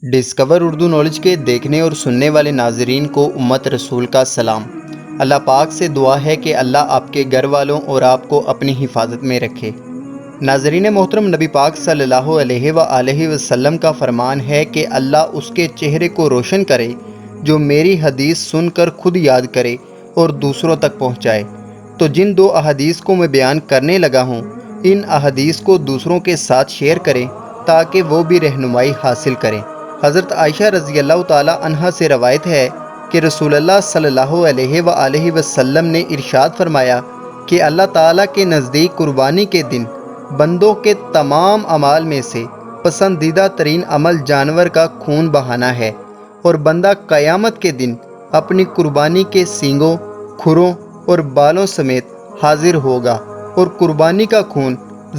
Discover Urdu knowledge کے دیکھنے اور سننے والے ناظرین کو امت رسول کا سلام۔ اللہ پاک سے دعا ہے کہ اللہ آپ کے گھر والوں اور آپ کو اپنی حفاظت میں رکھے۔ ناظرین محترم، نبی پاک صلی اللہ علیہ وآلہ وسلم کا فرمان ہے کہ اللہ اس کے چہرے کو روشن کرے جو میری حدیث سن کر خود یاد کرے اور دوسروں تک پہنچائے۔ تو جن دو احادیث کو میں بیان کرنے لگا ہوں، ان احادیث کو دوسروں کے ساتھ شیئر کریں تاکہ وہ بھی رہنمائی حاصل کریں۔ حضرت عائشہ رضی اللہ تعالی عنہا سے روایت ہے کہ رسول اللہ صلی اللہ علیہ وآلہ وسلم نے ارشاد فرمایا کہ اللہ تعالیٰ کے نزدیک قربانی کے دن بندوں کے تمام اعمال میں سے پسندیدہ ترین عمل جانور کا خون بہانا ہے، اور بندہ قیامت کے دن اپنی قربانی کے سینگوں، کھروں اور بالوں سمیت حاضر ہوگا، اور قربانی کا خون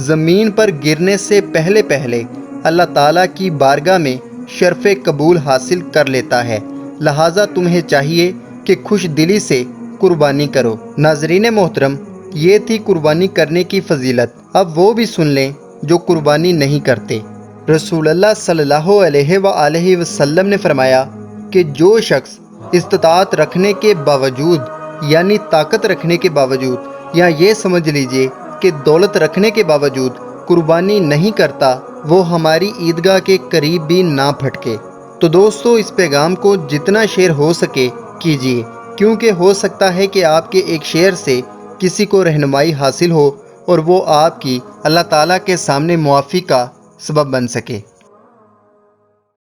زمین پر گرنے سے پہلے پہلے اللہ تعالیٰ کی بارگاہ میں شرف قبول حاصل کر لیتا ہے، لہٰذا تمہیں چاہیے کہ خوش دلی سے قربانی کرو۔ ناظرین محترم، یہ تھی قربانی کرنے کی فضیلت۔ اب وہ بھی سن لیں جو قربانی نہیں کرتے۔ رسول اللہ صلی اللہ علیہ وآلہ وسلم نے فرمایا کہ جو شخص استطاعت رکھنے کے باوجود، یعنی طاقت رکھنے کے باوجود، یا یہ سمجھ لیجئے کہ دولت رکھنے کے باوجود قربانی نہیں کرتا، وہ ہماری عیدگاہ کے قریب بھی نہ پھٹکے۔ تو دوستو، اس پیغام کو جتنا شیئر ہو سکے کیجیے، کیونکہ ہو سکتا ہے کہ آپ کے ایک شیئر سے کسی کو رہنمائی حاصل ہو اور وہ آپ کی اللہ تعالیٰ کے سامنے معافی کا سبب بن سکے۔